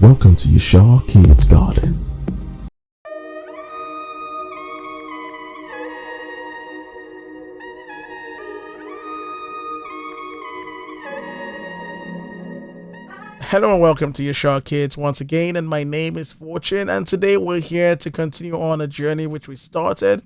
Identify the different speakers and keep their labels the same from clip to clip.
Speaker 1: Welcome to Yeshua Kids Garden.
Speaker 2: Hello and welcome to Yeshua Kids once again, and my name is Fortune, and today we're here to continue on a journey which we started.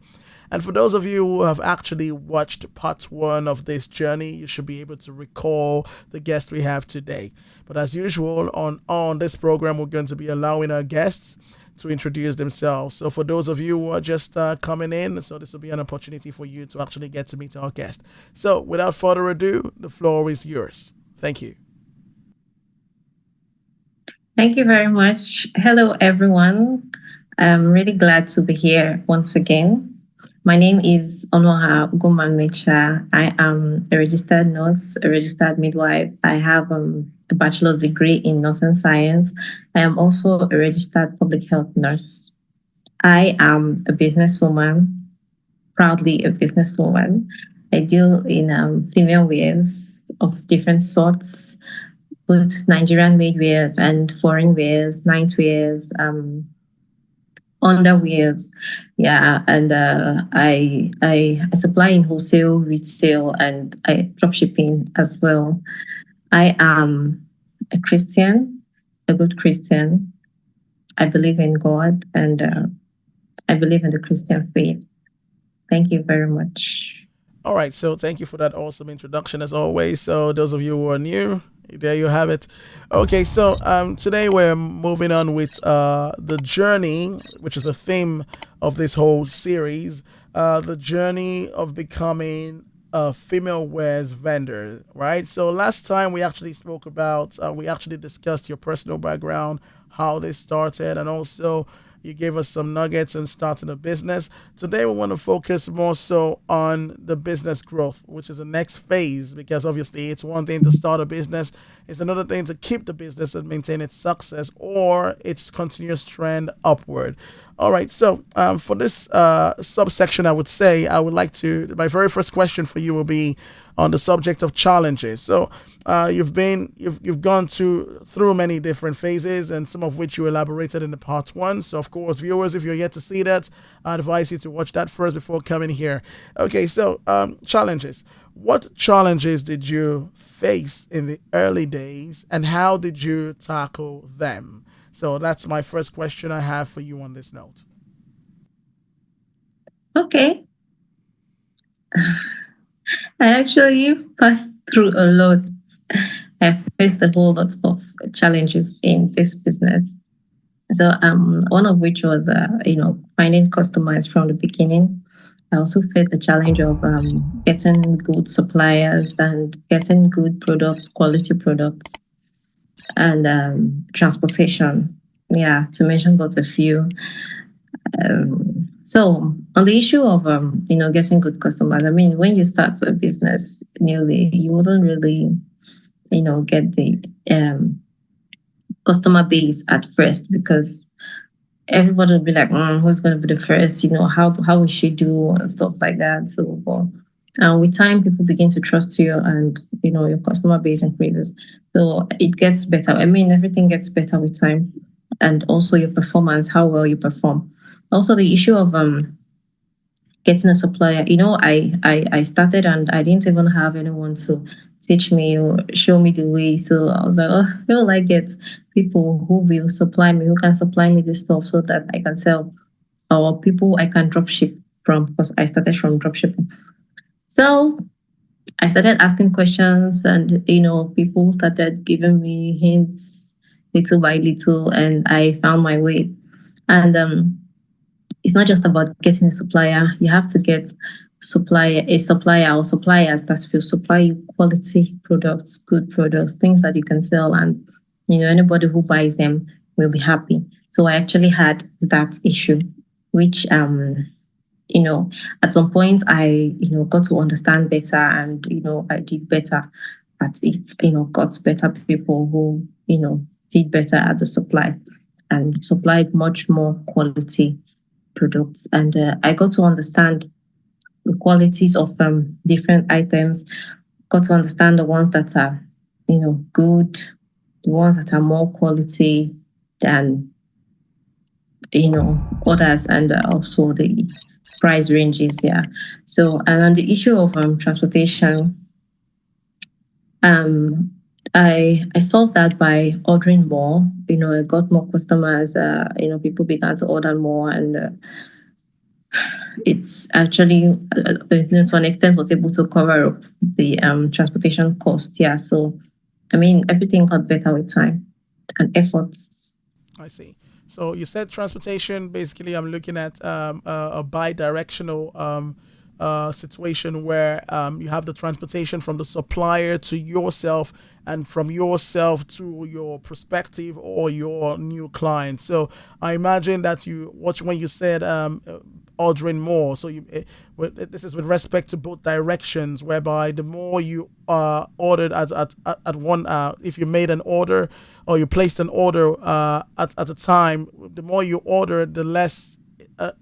Speaker 2: And for those of you who have actually watched part one of this journey, you should be able to recall the guest we have today. But as usual, on this program, we're going to be allowing our guests to introduce themselves. So for those of you who are just coming in, so this will be an opportunity for you to actually get to meet our guest. So without further ado, the floor is yours. Thank you.
Speaker 3: Thank you very much. Hello, everyone. I'm really glad to be here once again. My name is Onoha Ugomanmecha. I am a registered nurse, a registered midwife. I have a bachelor's degree in nursing science. I am also a registered public health nurse. I am a businesswoman, proudly a businesswoman. I deal in female wears of different sorts, both Nigerian made wears and foreign wears, night wears, underwears. Yeah, and I supply in wholesale, retail, and I drop shipping as well. I am a Christian, a good Christian. I believe in God, and I believe in the Christian faith. Thank you very much.
Speaker 2: All right, so thank you for that awesome introduction as always. So those of you who are new, there you have it. Okay, so today we're moving on with the journey, which is the theme of this whole series, the journey of becoming a female wears vendor, right? So last time we actually spoke about, we actually discussed your personal background, how this started, and also you gave us some nuggets on starting a business. Today, we want to focus more so on the business growth, which is the next phase, because obviously it's one thing to start a business. It's another thing to keep the business and maintain its success or its continuous trend upward. All right. So for this subsection, I would say my very first question for you will be on the subject of challenges. So you've gone through many different phases, and some of which you elaborated in the part one. So of course, viewers, if you're yet to see that, I advise you to watch that first before coming here. Okay, so challenges. What challenges did you face in the early days, and how did you tackle them? So that's my first question I have for you on this note.
Speaker 3: Okay. I actually passed through a lot. I faced a whole lot of challenges in this business. So one of which was finding customers from the beginning. I also faced the challenge of getting good suppliers and getting good products, quality products, and transportation. Yeah, to mention but a few. So on the issue of getting good customers, I mean, when you start a business newly, you wouldn't really get the customer base at first, because everybody will be like, who's going to be the first? How we should do and stuff like that. So with time, people begin to trust you, and your customer base increases. So it gets better. I mean, everything gets better with time, and also your performance, how well you perform. Also, the issue of getting a supplier. I started and I didn't even have anyone to teach me or show me the way. So I was like, where will I get people who will supply me, who can supply me this stuff so that I can sell, or people I can drop ship from, because I started from drop shipping. So I started asking questions, and people started giving me hints little by little, and I found my way. And it's not just about getting a supplier. You have to get a supplier or suppliers that will supply you quality products, good products, things that you can sell, and anybody who buys them will be happy. So I actually had that issue, which at some point I got to understand better, and I did better at it. Got better people who did better at the supply and supplied much more quality products. And I got to understand the qualities of different items, got to understand the ones that are good, the ones that are more quality, than others, and also the price ranges. Yeah. So, and on the issue of transportation, I solved that by ordering more. I got more customers. People began to order more, and it's actually to an extent was able to cover up the transportation cost. Yeah. So, I mean, everything got better with time and efforts.
Speaker 2: I see. So you said transportation. Basically, I'm looking at a bi-directional situation where you have the transportation from the supplier to yourself, and from yourself to your prospective or your new client. So I imagine that you watch when you said ordering more. So this is with respect to both directions, whereby the more you ordered at one, if you made an order or you placed an order at a time, the more you order, the less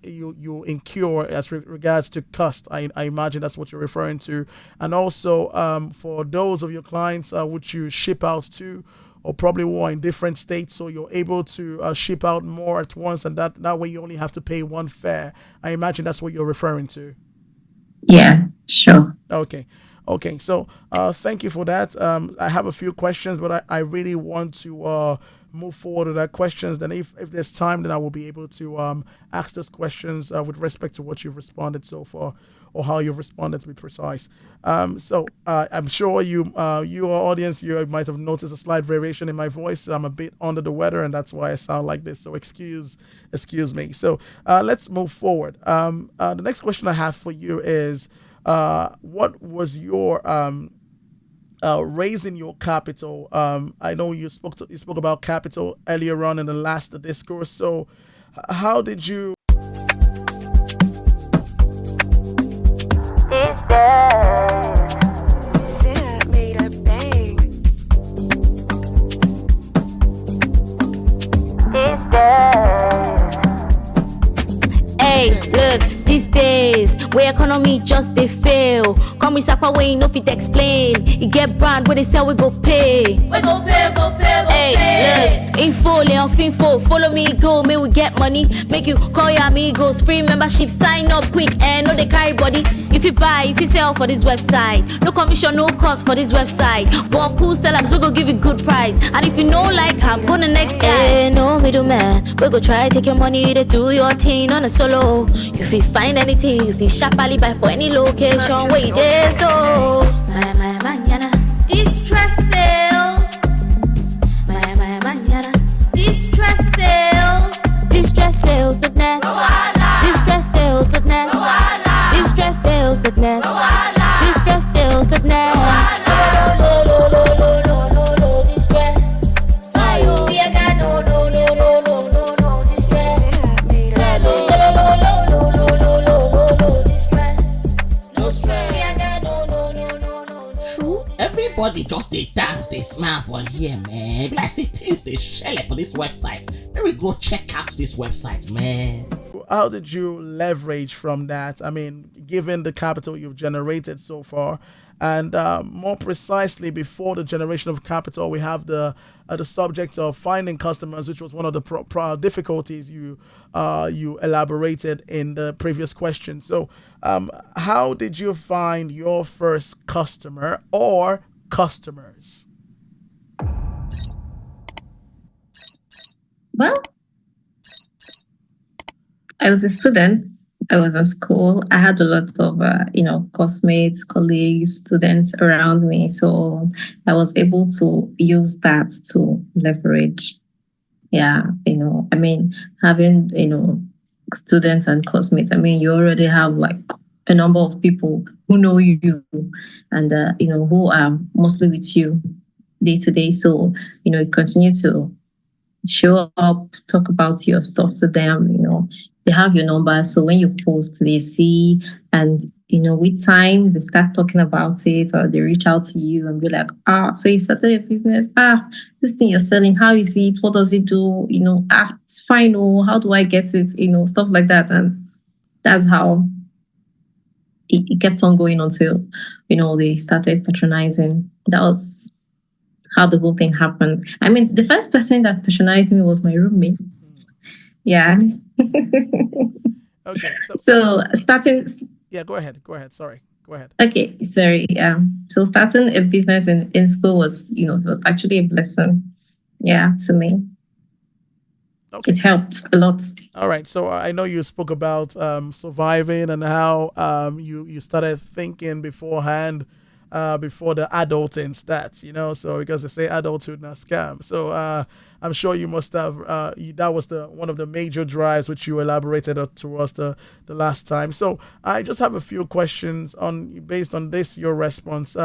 Speaker 2: you incur as regards to cost. I imagine that's what you're referring to. And also for those of your clients which you ship out to, or probably more in different states, so you're able to ship out more at once, and that way you only have to pay one fare. I imagine that's what you're referring to.
Speaker 3: Yeah, sure.
Speaker 2: Okay. Okay. So thank you for that. I have a few questions, but I really want to move forward with that questions. Then if there's time, then I will be able to ask those questions with respect to what you've responded so far, or how you've responded, to be precise. So I'm sure you our audience, you might have noticed a slight variation in my voice. I'm a bit under the weather, and that's why I sound like this. So excuse me. So let's move forward. The next question I have for you is, what was your raising your capital? I know you spoke about capital earlier on in the last discourse. So, how did you?
Speaker 4: Hey, look, these days, where economy just they fail. Come with Sapa way, no fit explain. You get brand where they sell, we go pay. We go pay, go pay, go hey, pay. Look, info, Leon Finfo, follow me, go, may we get money. Make you call your amigos, free membership, sign up quick, and no they carry body. If you buy, if you sell for this website, no commission, no cost for this website. But cool sellers, we go give you good price. And if you know like, I'm gonna next guy. Hey, no middleman, we go try take your money, to do your thing on a solo. If you find anything, if you shop buy for any location, where you there, so my manana, distress sales. My manana, distress sales. Distress sales.net. Distress sales.net. Distress sales.net. Distress sales.net.
Speaker 5: Everybody just they dance, they smile for here, man. Like say things they share for this website. Let me go check out this website, man.
Speaker 2: How did you leverage from that? I mean, given the capital you've generated so far, and more precisely, before the generation of capital, we have the subject of finding customers, which was one of the difficulties you elaborated in the previous question. So, how did you find your first customer or customers?
Speaker 3: Well, I was a student. I was in school. I had a lot of, classmates, colleagues, students around me. So I was able to use that to leverage. Yeah, having, students and classmates, you already have like a number of people who know you and, who are mostly with you day to day. So, you continue to show up, talk about your stuff to them, they have your number. So when you post, they see, and, with time, they start talking about it, or they reach out to you and be like, so you've started a business. This thing you're selling, how is it? What does it do? It's fine. Oh, how do I get it? Stuff like that. And that's how it kept on going until, they started patronizing. That was how the whole thing happened. I mean, the first person that patronized me was my roommate. Yeah.
Speaker 2: Okay, so
Speaker 3: So starting,
Speaker 2: yeah, go ahead. Go ahead. Sorry. Go ahead.
Speaker 3: okay, sorry. So starting a business in school was, it was actually a blessing. Yeah, to me,
Speaker 2: Okay.
Speaker 3: it helped a lot.
Speaker 2: All right. So I know you spoke about surviving and how you started thinking beforehand, before the adulting starts. So because they say adulthood not scam. So I'm sure you must have that was the one of the major drives which you elaborated to us the last time. So I just have a few questions on based on this your response.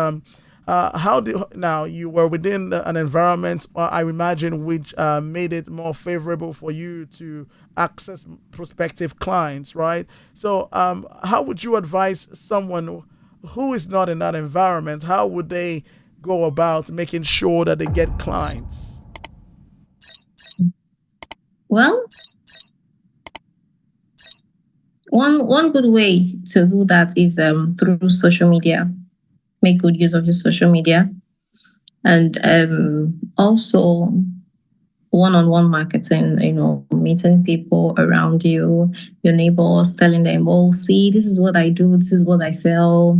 Speaker 2: How do now you were within an environment, I imagine, which made it more favorable for you to access prospective clients, right? So, how would you advise someone who is not in that environment? How would they go about making sure that they get clients?
Speaker 3: Well, one good way to do that is through social media. Make good use of your social media, and also one-on-one marketing, meeting people around you, your neighbors, telling them, oh, see, this is what I do, this is what I sell,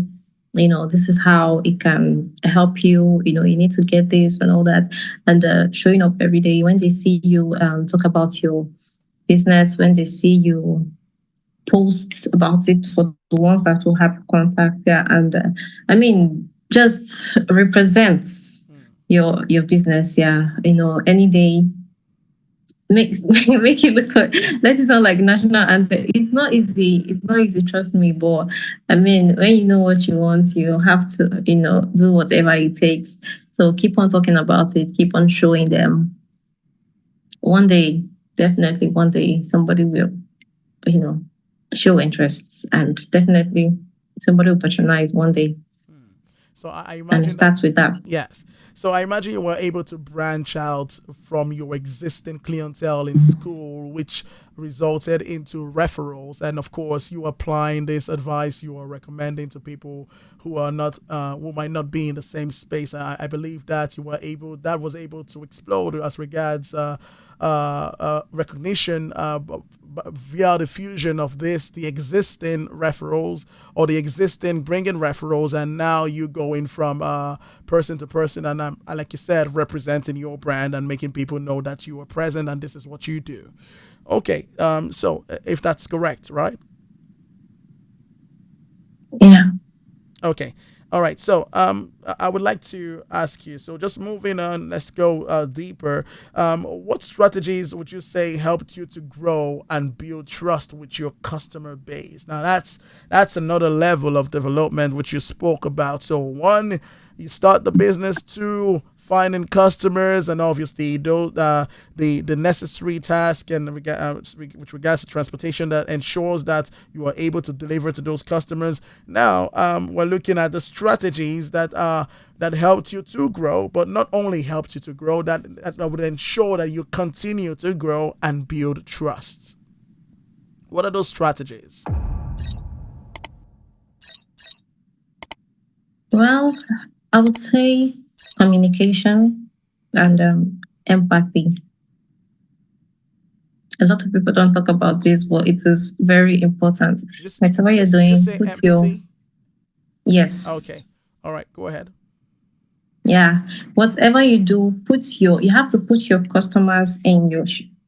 Speaker 3: this is how it can help you, you need to get this and all that. And showing up every day when they see you talk about your business, when they see you post about it for the ones that will have contact. Yeah. And I mean, just represents your business. Yeah. Any day, make make it look like, let it sound like national anthem. It's not easy. It's not easy, trust me. But I mean, when you know what you want, you have to, do whatever it takes. So keep on talking about it, keep on showing them. One day, definitely one day, somebody will, you know, show interests, and definitely somebody will patronize one day.
Speaker 2: So I
Speaker 3: And it
Speaker 2: imagine that
Speaker 3: starts with that.
Speaker 2: yes. So I imagine you were able to branch out from your existing clientele in school, which resulted into referrals. And of course, you applying this advice you are recommending to people who are not, who might not be in the same space. I believe that that was able to explode as regards recognition, via the fusion of the existing referrals or the existing bringing referrals, and now you going from person to person, and like you said, representing your brand and making people know that you are present and this is what you do. Okay, so if that's correct, right?
Speaker 3: Yeah.
Speaker 2: Okay. All right. So I would like to ask you. So just moving on, let's go deeper. What strategies would you say helped you to grow and build trust with your customer base? Now that's another level of development which you spoke about. So one, you start the business. Two, finding customers, and obviously those the necessary task and with regards to transportation that ensures that you are able to deliver to those customers. Now we're looking at the strategies that helped you to grow, but not only helped you to grow, that would ensure that you continue to grow and build trust. What are those strategies?
Speaker 3: Well, I would say communication and empathy. A lot of people don't talk about this, but it is very important. Whatever you're
Speaker 2: Did you
Speaker 3: doing,
Speaker 2: say
Speaker 3: put your
Speaker 2: empathy? Okay.
Speaker 3: yes.
Speaker 2: All right. Go ahead.
Speaker 3: Yeah. Whatever you do, you have to put your customers in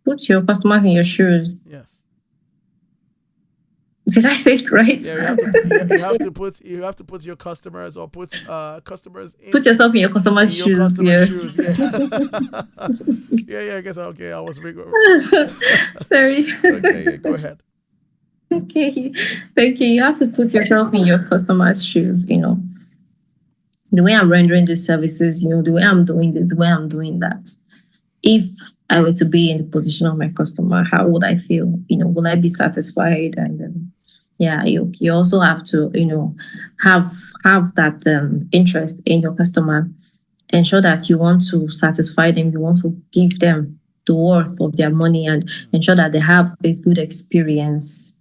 Speaker 3: put your customers in your shoes.
Speaker 2: Yes.
Speaker 3: Did I say it right?
Speaker 2: Yeah, you have to put your customers or put customers
Speaker 3: Put yourself in your customers'
Speaker 2: in your
Speaker 3: shoes.
Speaker 2: customer's
Speaker 3: Yes.
Speaker 2: shoes. Yeah. Yeah. I guess okay. I was
Speaker 3: Sorry.
Speaker 2: okay. Yeah, go ahead.
Speaker 3: Okay. Thank you. You have to put yourself in your customers' shoes. The way I'm rendering these services, the way I'm doing this, the way I'm doing that. If I were to be in the position of my customer, how would I feel? Will I be satisfied? And yeah, you also have to, have that interest in your customer. Ensure that you want to satisfy them. You want to give them the worth of their money, and ensure that they have a good experience.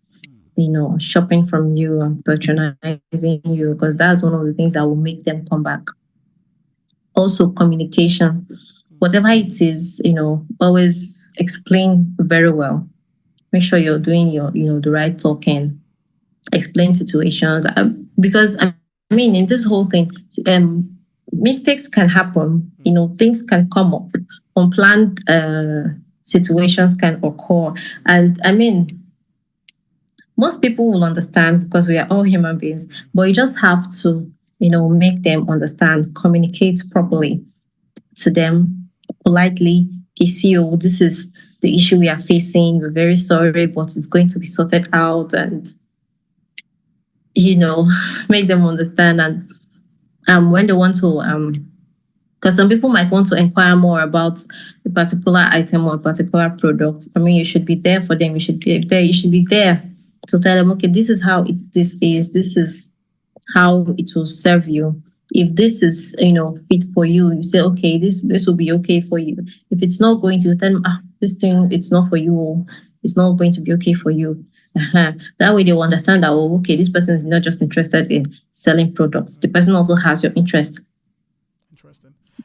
Speaker 3: Shopping from you and patronizing you, because that's one of the things that will make them come back. Also, communication. Whatever it is, always explain very well. Make sure you're doing the right talking. Explain situations. Because I mean, in this whole thing, mistakes can happen. Things can come up. Unplanned situations can occur. And I mean, most people will understand because we are all human beings, but you just have to, make them understand, communicate properly to them politely. Okay, CEO, this is the issue we are facing. We're very sorry, but it's going to be sorted out, and make them understand. And when they want to, because some people might want to inquire more about a particular item or a particular product. I mean, you should be there for them. You should be there. You should be there to tell them, okay, this is how this is. This is how it will serve you. If this is, fit for you, you say, okay, this will be okay for you. If it's not going to, tell them, this thing, it's not for you. It's not going to be okay for you. That way they will understand that, okay, this person is not just interested in selling products. The person also has your interest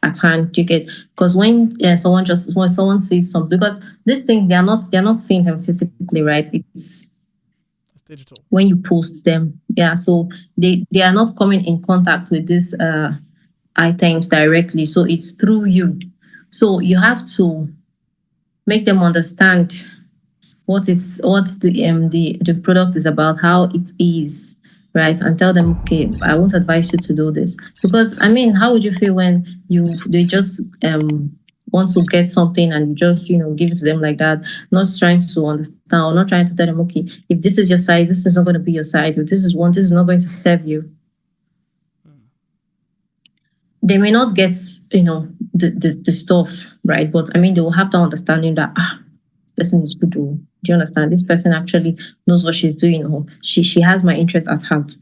Speaker 3: at hand. You get, because when someone sees something, because these things, they're not seeing them physically, right? It's
Speaker 2: digital.
Speaker 3: When you post them, so they are not coming in contact with these items directly, so it's through you. So you have to make them understand what the product is about, how it is, right? And tell them, okay, I won't advise you to do this, because I mean, how would you feel when they just want to get something and you just give it to them like that, not trying to understand or not trying to tell them, okay, if this is your size, this is not going to be your size. If this is not going to serve you. They may not get the stuff, right? But I mean, they will have the understanding that this person is good. Do you understand? This person actually knows what she's doing, or she has my interest at heart.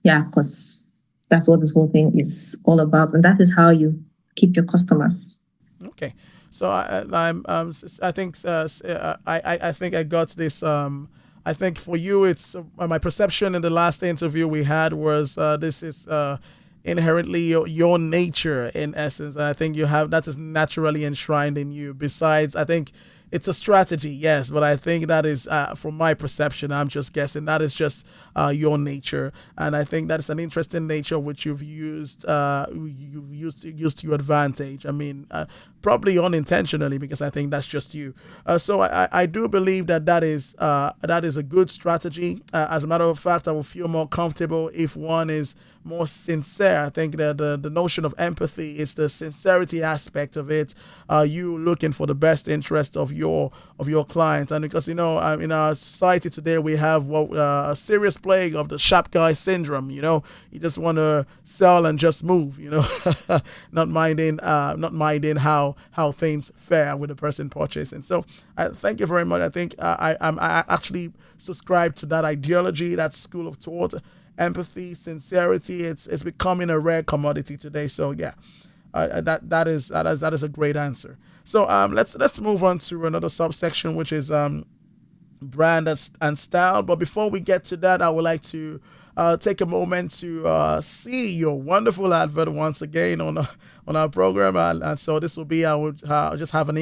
Speaker 3: Yeah, because that's what this whole thing is all about, and that is how you keep your customers.
Speaker 2: Okay, so I think I think I got this. I think for you, it's my perception in the last interview we had was this is inherently your nature in essence. And I think you have that is naturally enshrined in you. Besides, I think it's a strategy, yes, but I think that is, from my perception, I'm just guessing, that is just your nature, and I think that is an interesting nature which you've used to your advantage. I mean, probably unintentionally, because I think that's just you. So I do believe that is a good strategy. As a matter of fact, I will feel more comfortable if one is more sincere. I think that the notion of empathy is the sincerity aspect of it. You looking for the best interest of your client, and because in our society today we have a serious plague of the sharp guy syndrome. You just want to sell and just move. Not minding how things fare with the person purchasing. So I thank you very much. I think I actually subscribe to that ideology, that school of thought. Empathy, sincerity, it's becoming a rare commodity today. So yeah, that is a great answer. So let's move on to another subsection, which is brand and style. But before we get to that, I would like to take a moment to see your wonderful advert once again on our program, and so this will be, I would just have a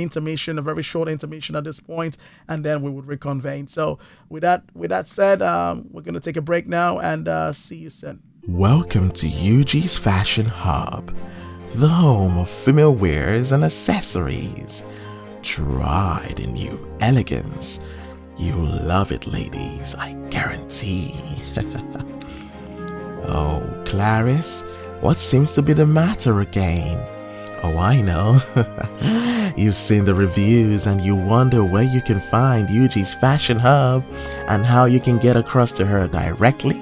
Speaker 2: very short intermission at this point, and then we would reconvene. So with that said, we're going to take a break now, and see you soon.
Speaker 1: Welcome to UG's Fashion Hub, the home of female wears and accessories. Tried in new elegance. You'll love it, ladies, I guarantee. Oh, Clarice, what seems to be the matter again? Oh, I know. You've seen the reviews and you wonder where you can find UG's Fashion Hub and how you can get across to her directly.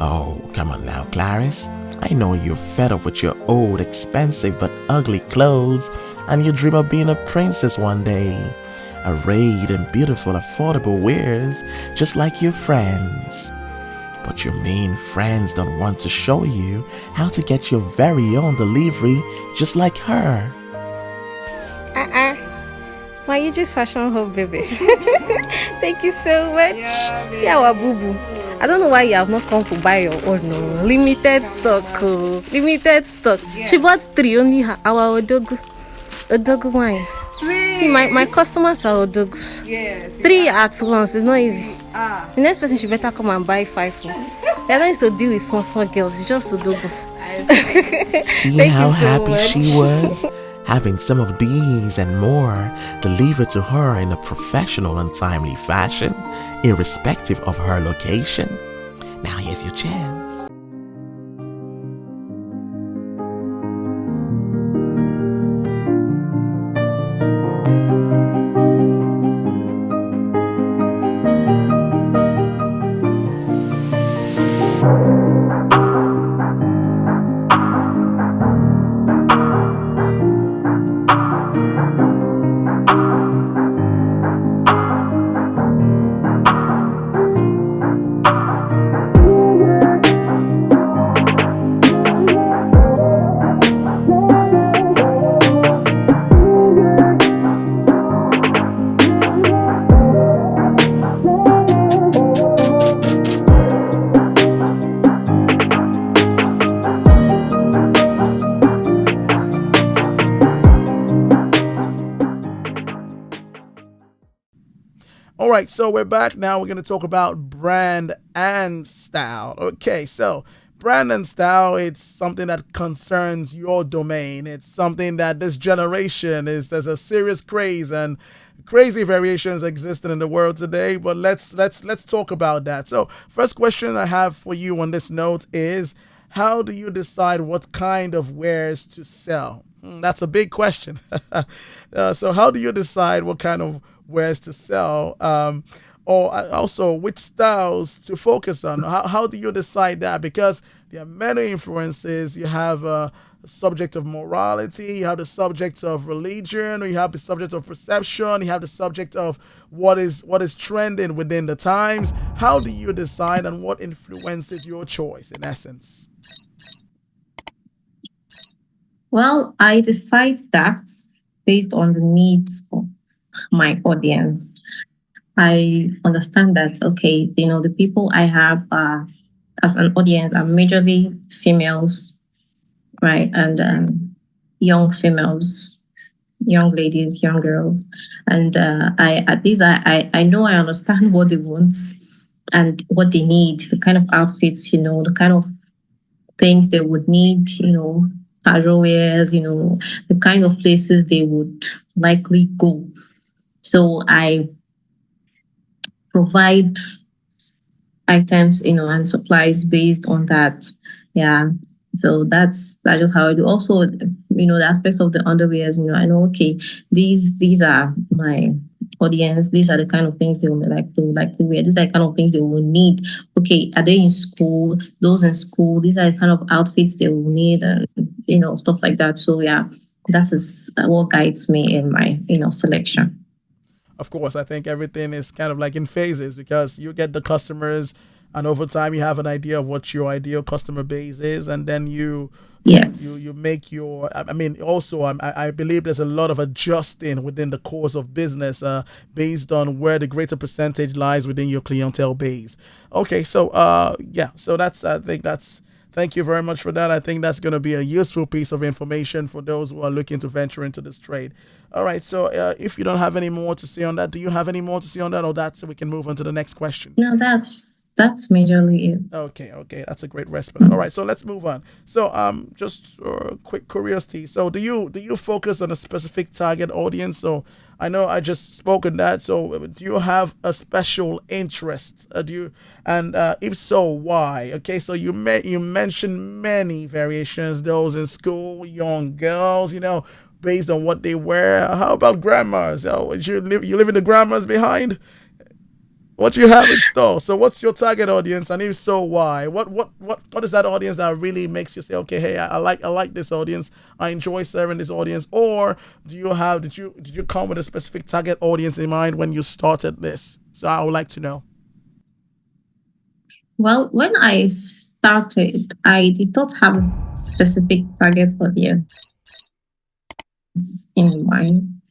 Speaker 1: Oh, come on now, Clarice. I know you're fed up with your old, expensive but ugly clothes, and you dream of being a princess one day, arrayed in beautiful, affordable wares, just like your friends. But your main friends don't want to show you how to get your very own delivery just like her.
Speaker 6: My UG's Fashion Hub, baby. Thank you so much. Yeah, see our boo-boo. I don't know why you have not come to buy your own. No, limited stock. Oh. Limited stock. She bought 3 only. Our Odogu wine. See, my customers are Odogu.
Speaker 7: Yes.
Speaker 6: 3 at once. It's not easy. The next person should better come and buy 5. Oh. I don't used to deal with small girls. It's just Odogu.
Speaker 1: See
Speaker 6: Thank
Speaker 1: how
Speaker 6: you so
Speaker 1: happy
Speaker 6: much.
Speaker 1: she was? Having some of these and more delivered to her in a professional and timely fashion, irrespective of her location. Now here's your chance.
Speaker 2: All right, so we're back now. We're going to talk about brand and style. Okay, so brand and style, it's something that concerns your domain. It's something that this generation there's a serious craze and crazy variations existing in the world today, but let's talk about that. So, first question I have for you on this note is how do you decide what kind of wares to sell? That's a big question. So, how do you decide what kind of wares to sell? Or also which styles to focus on? How do you decide that? Because there are many influences. You have a subject of morality, you have the subject of religion, or you have the subject of perception, you have the subject of what is trending within the times. How do you decide and what influences your choice in essence?
Speaker 3: Well, I decide that based on the needs of my audience. I understand that, okay, the people I have as an audience are majorly females, right? And young females, young ladies, young girls. And I know I understand what they want and what they need, the kind of outfits, the kind of things they would need, casual wears, the kind of places they would likely go. So I provide items, and supplies based on that. Yeah. So that's just how I do. Also, the aspects of the underwears, I know, okay, these are my audience. These are the kind of things they would like to wear. These are the kind of things they will need. Okay, are they in school? Those in school, these are the kind of outfits they will need, and stuff like that. So yeah, that is what guides me in my selection.
Speaker 2: Of course, I think everything is kind of like in phases because you get the customers, and over time you have an idea of what your ideal customer base is, and then you
Speaker 3: Yes.
Speaker 2: make your. I mean, also I believe there's a lot of adjusting within the course of business, based on where the greater percentage lies within your clientele base. Okay, so yeah, so that's I think that's. Thank you very much for that. I think that's going to be a useful piece of information for those who are looking to venture into this trade. All right. So, if you don't have any more to say on that, do you have any more to say on that, or that so we can move on to the next question?
Speaker 3: No, that's majorly it.
Speaker 2: Okay, that's a great response. All right, so let's move on. So, just quick curiosity. So, do you focus on a specific target audience? So, I know I just spoke on that. So, do you have a special interest? If so, why? Okay, so you mentioned many variations. Those in school, young girls, based on what they wear. How about grandmas? Oh, you leaving the grandmas behind? What do you have in store? So what's your target audience, and if so, why? What is that audience that really makes you say, okay, hey, I like this audience. I enjoy serving this audience. Or did you come with a specific target audience in mind when you started this? So I would like to know.
Speaker 3: Well, when I started, I did not have a specific target audience in mind,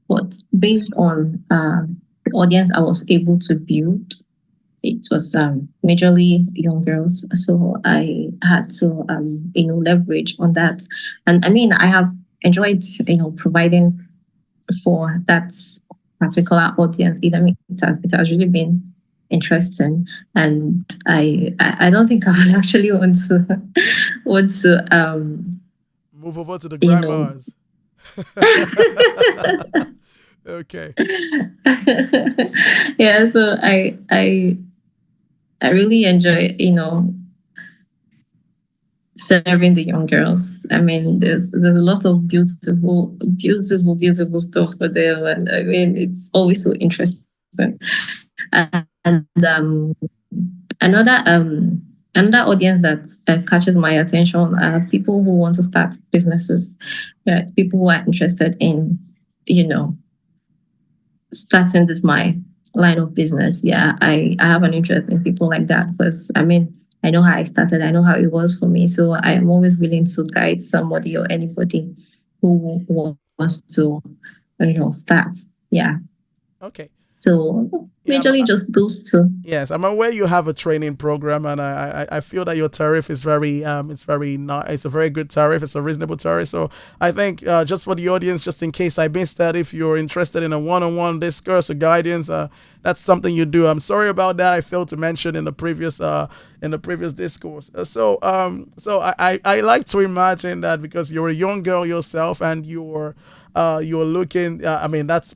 Speaker 3: but based on the audience I was able to build, it was majorly young girls. So I had to leverage on that. And I mean, I have enjoyed providing for that particular audience. It has really been interesting, and I don't think I would actually want to
Speaker 2: Move over to the
Speaker 3: you know
Speaker 2: grandmas. Okay.
Speaker 3: yeah. So I really enjoy serving the young girls. I mean, there's a lot of beautiful stuff for them, and I mean, it's always so interesting. And another audience that catches my attention are people who want to start businesses, right? People who are interested in, you know, starting this my line of business. Yeah, I have an interest in people like that because I mean I know how I started, I know how it was for me. So I am always willing to guide somebody or anybody who wants to start. Yeah.
Speaker 2: Okay.
Speaker 3: So
Speaker 2: Yeah,
Speaker 3: majorly just those two.
Speaker 2: yes, I'm aware you have a training program, and I feel that your tariff is very it's very not it's a very good tariff. It's a reasonable tariff. So I think just for the audience, just in case I missed that, if you're interested in a one-on-one discourse or guidance, that's something you do. I'm sorry about that. I failed to mention in the previous discourse. So I like to imagine that because you're a young girl yourself and you're looking I mean that's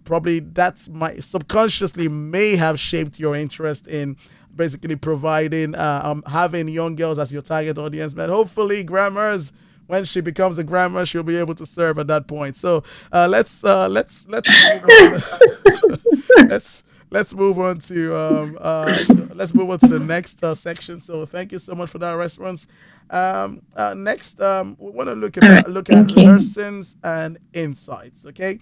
Speaker 2: my subconsciously may have shaped your interest in basically providing having young girls as your target audience, but hopefully grammars, when she becomes a grandma, she'll be able to serve at that point. So let's move on. let's let's move on to let's move on to the next section. So thank you so much for that response. Next, we want to
Speaker 3: All right.
Speaker 2: look at
Speaker 3: Thank you.
Speaker 2: lessons and insights. Okay.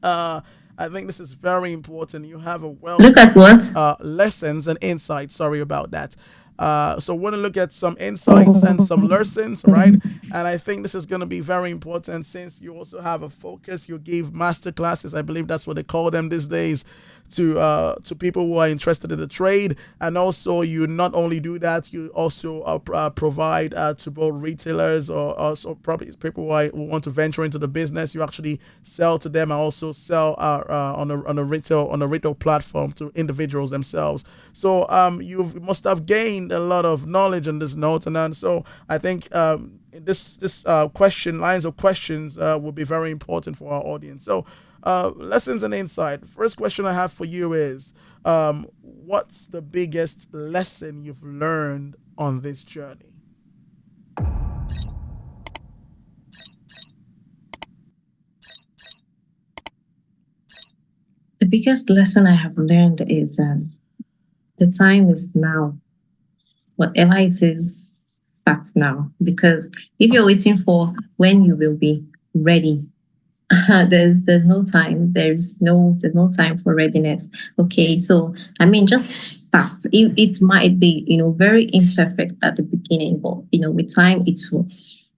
Speaker 2: Uh, I think this is very important. You have a wealth
Speaker 3: Look at
Speaker 2: of
Speaker 3: what?
Speaker 2: lessons and insights. Sorry about that. So we want to look at some insights and some lessons, right? And I think this is going to be very important since you also have a focus. You give master classes. I believe that's what they call them these days to people who are interested in the trade, and also you not only do that, you also provide to both retailers or also probably people who want to venture into the business. You actually sell to them and also sell on a retail platform to individuals themselves. So you must have gained a lot of knowledge on this note, and then so I think this question lines of questions will be very important for our audience. So lessons and insight. First question I have for you is, what's the biggest lesson you've learned on this journey?
Speaker 3: The biggest lesson I have learned is the time is now. Whatever it is, start now. Because if you're waiting for when you will be ready, there's no time. There's no time for readiness. Okay, so I mean, just start. It might be very imperfect at the beginning, but with time it will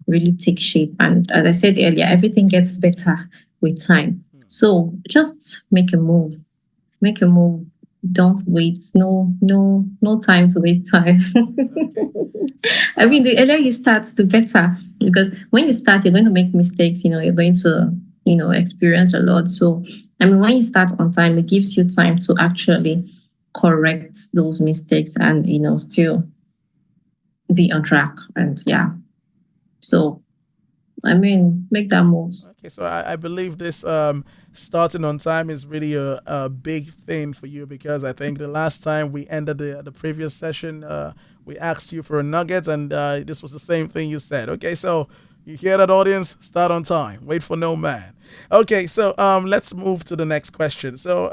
Speaker 3: really take shape. And as I said earlier, everything gets better with time. So just make a move. Make a move. Don't wait. No time to waste time. I mean, the earlier you start, the better. Because when you start, you're going to make mistakes. You're going to experience a lot. So I mean, when you start on time, it gives you time to actually correct those mistakes and still be on track. And yeah, so I mean, make that move.
Speaker 2: Okay, so I believe this starting on time is really a big thing for you, because I think the last time we ended the previous session, we asked you for a nugget, and this was the same thing you said. Okay, so you hear that, audience? Start on time. Wait for no man. Okay, so let's move to the next question. So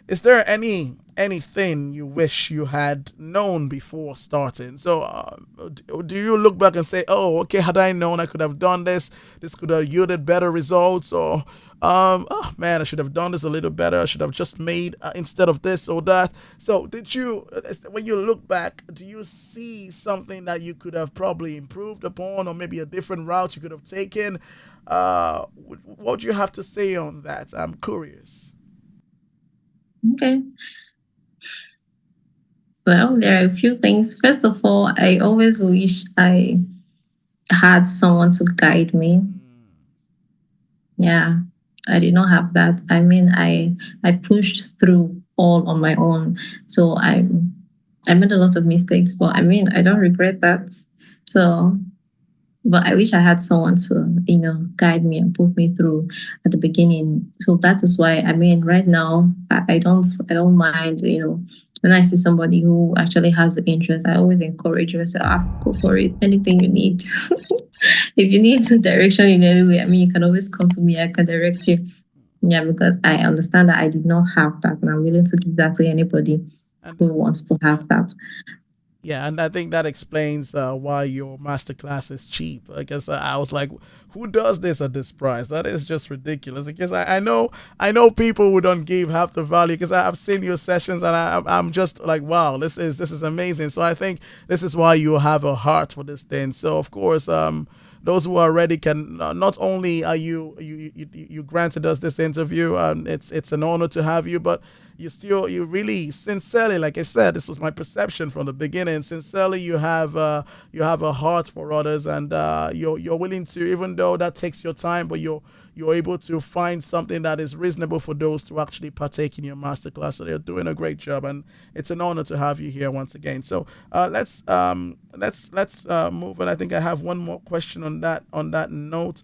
Speaker 2: is there anything you wish you had known before starting? So do you look back and say, oh, okay, had I known I could have done this, this could have yielded better results, or oh man, I should have done this a little better, I should have just made instead of this or that. So did you, when you look back, do you see something that you could have probably improved upon, or maybe a different route you could have taken? What do you have to say on that? I'm curious.
Speaker 3: Okay. Well, there are a few things. First of all, I always wish I had someone to guide me. Yeah, I did not have that. I mean, I pushed through all on my own. So I made a lot of mistakes, but I mean, I don't regret that. So, but I wish I had someone to, guide me and put me through at the beginning. So that is why, I mean, right now, I don't mind, when I see somebody who actually has the interest, I always encourage you. I say, go for it. Anything you need. If you need some direction in any way, I mean, you can always come to me. I can direct you. Yeah, because I understand that I did not have that, and I'm willing to give that to anybody who wants to have that.
Speaker 2: Yeah, and I think that explains why your masterclass is cheap. Because I was like, who does this at this price? That is just ridiculous. Because I know people who don't give half the value. Because I've seen your sessions and I'm just like, wow, this is amazing. So I think this is why you have a heart for this thing. So of course, those who are ready can not only are you granted us this interview, it's an honor to have you, but you really sincerely, like I said, this was my perception from the beginning. Sincerely, you have a heart for others, and you're willing to, even though that takes your time, but you're able to find something that is reasonable for those to actually partake in your masterclass. So they're doing a great job, and it's an honor to have you here once again. So let's move on. I think I have one more question on that note.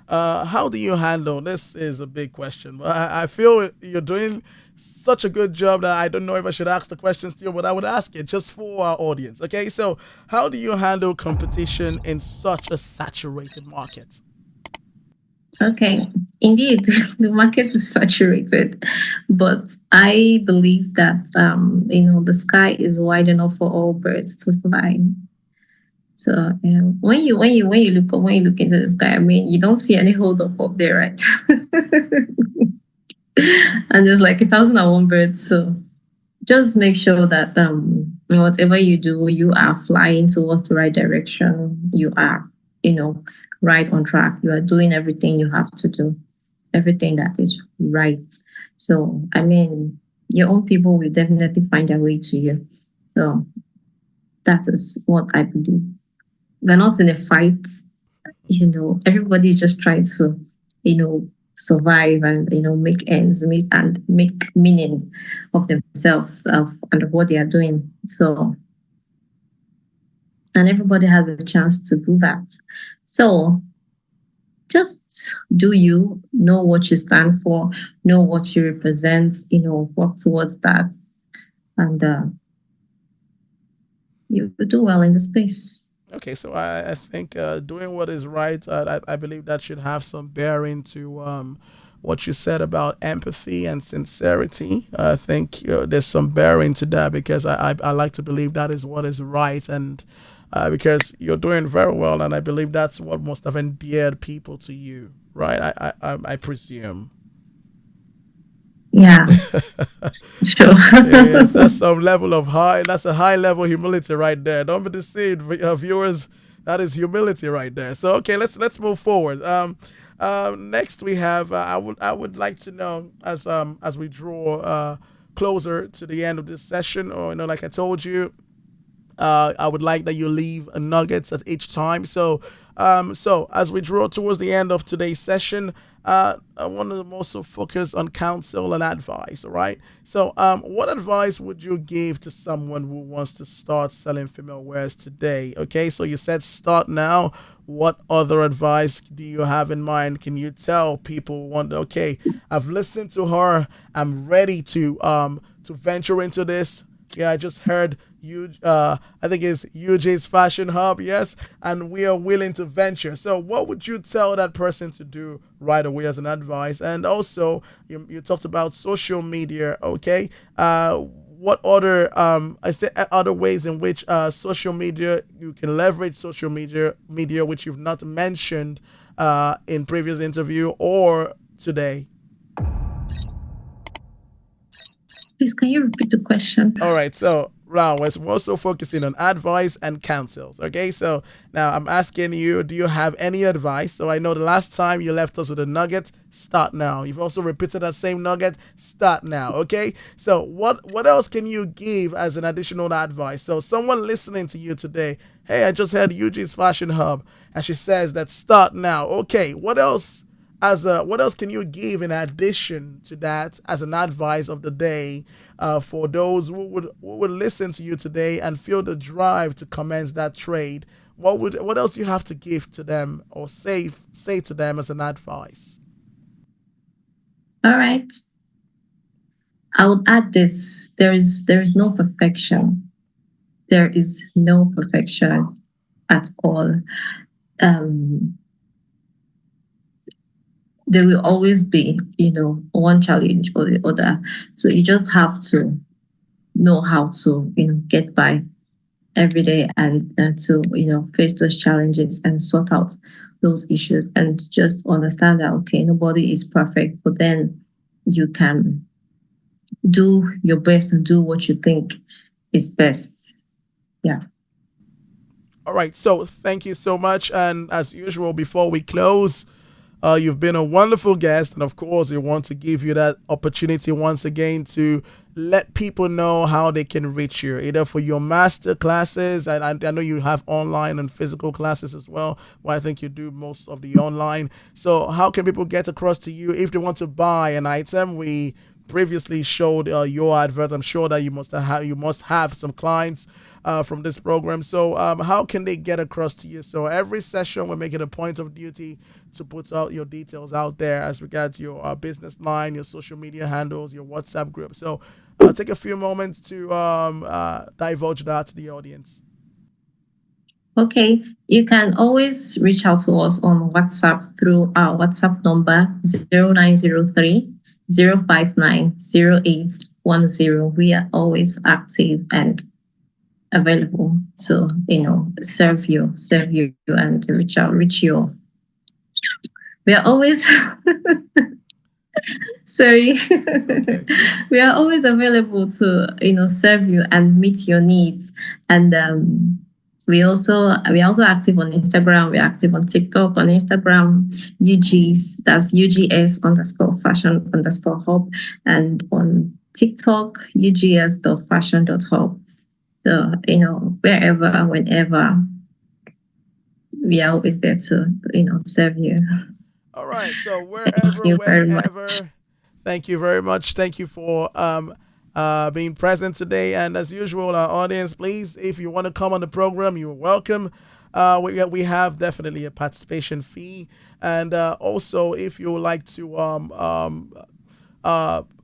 Speaker 2: How do you handle this? Is a big question. I feel you're doing such a good job that I don't know if I should ask the question still, but I would ask it just for our audience. Okay, so how do you handle competition in such a saturated market?
Speaker 3: Okay, indeed, the market is saturated, but I believe that the sky is wide enough for all birds to fly. So when you look into the sky, I mean, you don't see any hold up there, right? And there's like 1,001 birds. So just make sure that whatever you do, you are flying towards the right direction. You are, right on track. You are doing everything you have to do, everything that is right. So I mean, your own people will definitely find their way to you. So that is what I believe. We're not in a fight. Everybody's just trying to, survive and make ends meet and make meaning of themselves and of what they are doing. So, and everybody has a chance to do that. So, just do you know what you stand for, know what you represent, work towards that, and you will do well in the space.
Speaker 2: Okay, so I think doing what is right, I believe that should have some bearing to what you said about empathy and sincerity. I think there's some bearing to that because I like to believe that is what is right, and because you're doing very well, and I believe that's what must have endeared people to you, right? I presume.
Speaker 3: Yeah, sure.
Speaker 2: Yes, that's some level of high. That's a high level humility right there. Don't be deceived, viewers. That is humility right there. So okay, let's move forward. Next we have. I would like to know as we draw closer to the end of this session, or like I told you, I would like that you leave nuggets at each time. So as we draw towards the end of today's session, I want to also focus on counsel and advice. All right. So, what advice would you give to someone who wants to start selling female wares today? Okay. So you said start now. What other advice do you have in mind? Can you tell people okay, I've listened to her. I'm ready to venture into this. Yeah, I just heard you. I think it's UJ's Fashion Hub. Yes, and we are willing to venture. So, what would you tell that person to do right away as an advice? And also, you talked about social media. Okay, what other is there other ways in which social media you can leverage social media which you've not mentioned in previous interview or today?
Speaker 3: Please, can you repeat the question?
Speaker 2: All right. So Brown. We're also focusing on advice and counsels. Okay, so now I'm asking you, do you have any advice? So I know the last time you left us with a nugget. Start now. You've also repeated that same nugget. Start now. Okay. So what else can you give as an additional advice? So someone listening to you today, hey, I just heard Eugene's Fashion Hub, and she says that start now. Okay. What else? What else can you give in addition to that as an advice of the day for those who would listen to you today and feel the drive to commence that trade? What else do you have to give to them or say to them as an advice?
Speaker 3: All right. I would add this. There is no perfection. There is no perfection at all. There will always be, one challenge or the other. So you just have to know how to, get by every day and to, face those challenges and sort out those issues and just understand that, okay, nobody is perfect, but then you can do your best and do what you think is best. Yeah.
Speaker 2: All right. So thank you so much. And as usual, before we close, you've been a wonderful guest. And of course, we want to give you that opportunity once again to let people know how they can reach you, either for your master classes. And I know you have online and physical classes as well. Well, I think you do most of the online. So how can people get across to you if they want to buy an item? We previously showed your advert. I'm sure that you must have some clients from this program. So how can they get across to you? So every session we're making a point of duty to put out your details out there as regards your business line, your social media handles, your WhatsApp group. So I'll take a few moments to divulge that to the audience.
Speaker 3: Okay, you can always reach out to us on WhatsApp through our WhatsApp number 0903 059 0810. We are always active and available to serve you and reach you. We are always sorry. Okay. We are always available to serve you and meet your needs. And we are also active on Instagram. We're active on TikTok, on Instagram, UGs, that's UGS_fashion_hub, and on TikTok, UGS.fashion.hub. So, wherever and whenever, we are always there to, serve you.
Speaker 2: All right. So wherever, thank you very much. Thank you for being present today. And as usual, our audience, please, if you want to come on the program, you're welcome. We have definitely a participation fee. And also, if you would like to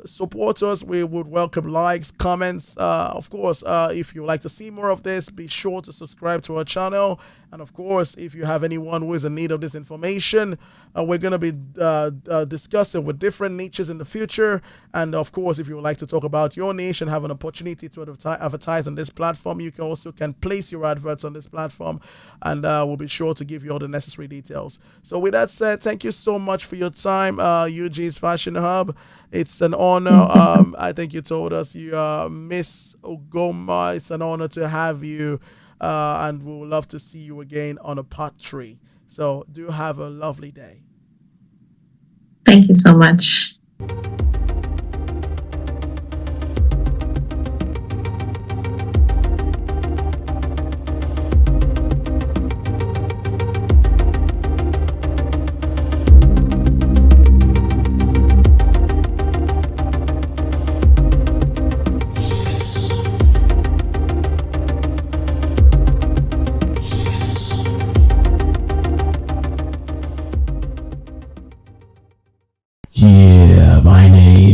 Speaker 2: support us, we would welcome likes, comments. Of course, if you would like to see more of this, be sure to subscribe to our channel. And of course, if you have anyone who is in need of this information, we're going to be discussing with different niches in the future. And of course, if you would like to talk about your niche and have an opportunity to advertise on this platform, you can place your adverts on this platform, and we'll be sure to give you all the necessary details. So with that said, thank you so much for your time, UG's Fashion Hub. It's an honor. I think you told us you are Miss Ogoma. It's an honor to have you, and we would love to see you again on a part 3. So do have a lovely day.
Speaker 3: Thank you so much.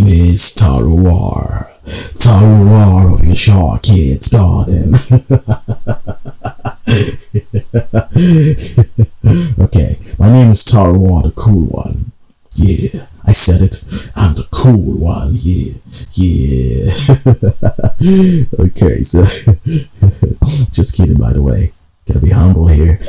Speaker 5: Is Taruar of your Shaw Kids Garden. Okay, my name is Taruar, the cool one. Yeah, I said it. I'm the cool one. Yeah. Okay, so just kidding, by the way. Gotta be humble here.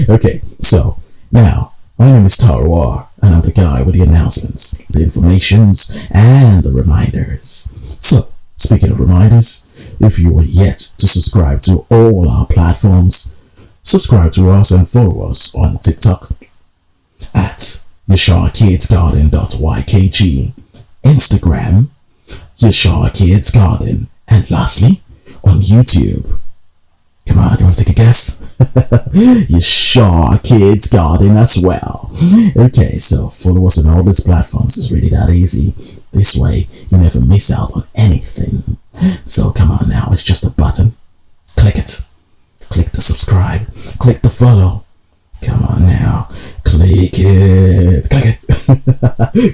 Speaker 5: Okay, so now my name is Taruar, and I'm the guy with the announcements, the informations, and the reminders. So, speaking of reminders, if you are yet to subscribe to all our platforms, subscribe to us and follow us on TikTok at YasharKidsGarden.ykg, Instagram Yashar Kids Garden, and lastly on YouTube. Come on, you want to take a guess? Yashar Kids Garden as well. Okay, so follow us on all these platforms. It's really that easy. This way, you never miss out on anything. So come on now, it's just a button. Click it. Click the subscribe. Click the follow. Come on now. Click it. Click it.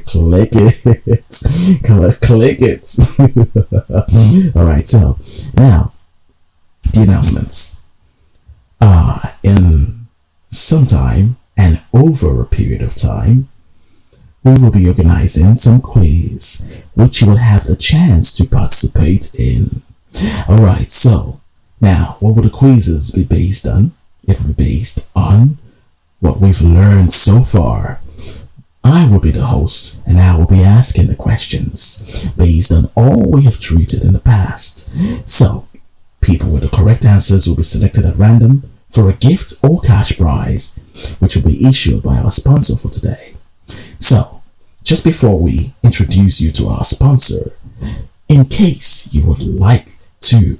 Speaker 5: Click it. Come on, click it. Alright, so now the announcements. In some time and over a period of time, we will be organizing some quiz which you will have the chance to participate in. Alright, so now what will the quizzes be based on? It will be based on what we've learned so far. I will be the host and I will be asking the questions based on all we have treated in the past. So people with the correct answers will be selected at random for a gift or cash prize, which will be issued by our sponsor for today. So just before we introduce you to our sponsor, in case you would like to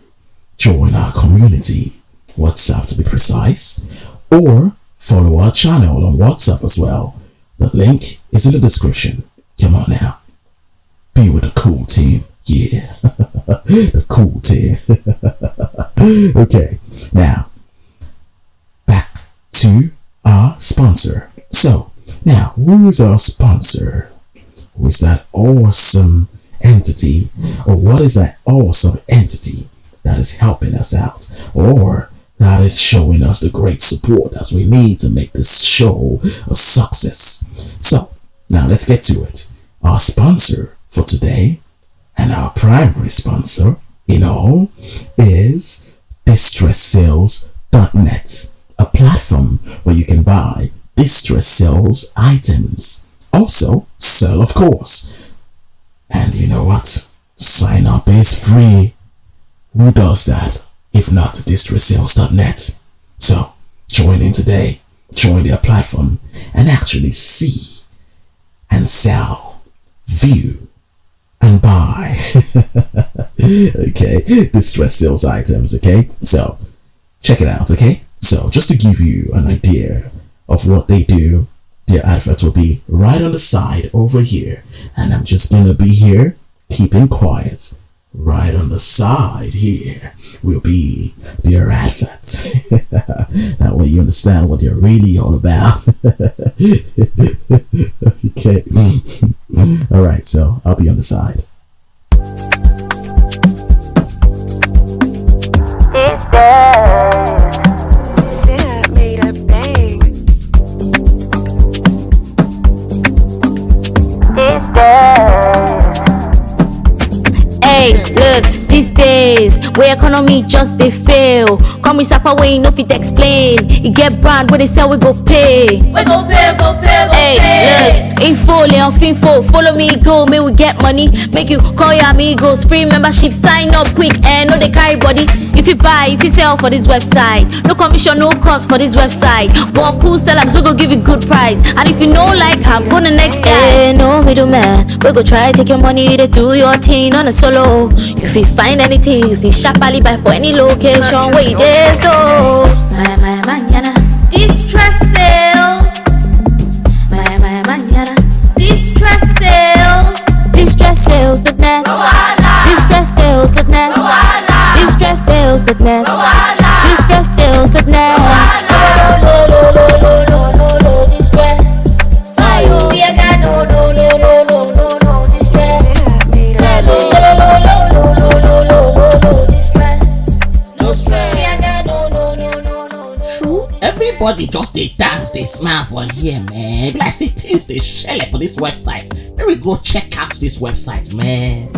Speaker 5: join our community, WhatsApp to be precise, or follow our channel on WhatsApp as well, the link is in the description. Come on now, be with the cool team. Yeah, the cool team. Okay, now back to our sponsor. So now, who is our sponsor? Who is that awesome entity, or what is that awesome entity that is helping us out, or that is showing us the great support that we need to make this show a success? So now let's get to it. Our sponsor for today, and our primary sponsor in all, is DistressSales.net, a platform where you can buy distress sales items. Also sell, of course. And you know what? Sign up is free. Who does that if not DistressSales.net? So join in today, join their platform, and actually see and sell, view, and buy. Okay, distress sales items. Okay, so check it out. Okay, so just to give you an idea of what they do, their advert will be right on the side over here, and I'm just gonna be here keeping quiet. Right on the side here will be their advert. That way you understand what they're really all about. Okay. Alright, so I'll be on the side.
Speaker 4: Hey, look, these days where economy just they fail. Come with Sapa way no fit explain. You get brand where they sell we go pay. We go pay, go pay, go hey, pay. Look, info, Leon Finfo, follow me go, may we get money. Make you call your amigos, free membership, sign up quick and no they carry body. If you buy, if you sell for this website, no commission, no cost for this website. But cool sellers, we go give you good price. And if you know like I'm gonna next guy. Hey, no middleman, we go try take your money to do your thing on a solo. If you find anything, if you sharply buy for any location, where you there, so my manana, distress sales. My manana, distress sales. Distress sales.net. Distress sales.net. Distress sales.net. Distress sales.net.
Speaker 1: Everybody just they dance, they smile for here, man. Like say things they share for this website. Let me go check out this website, man.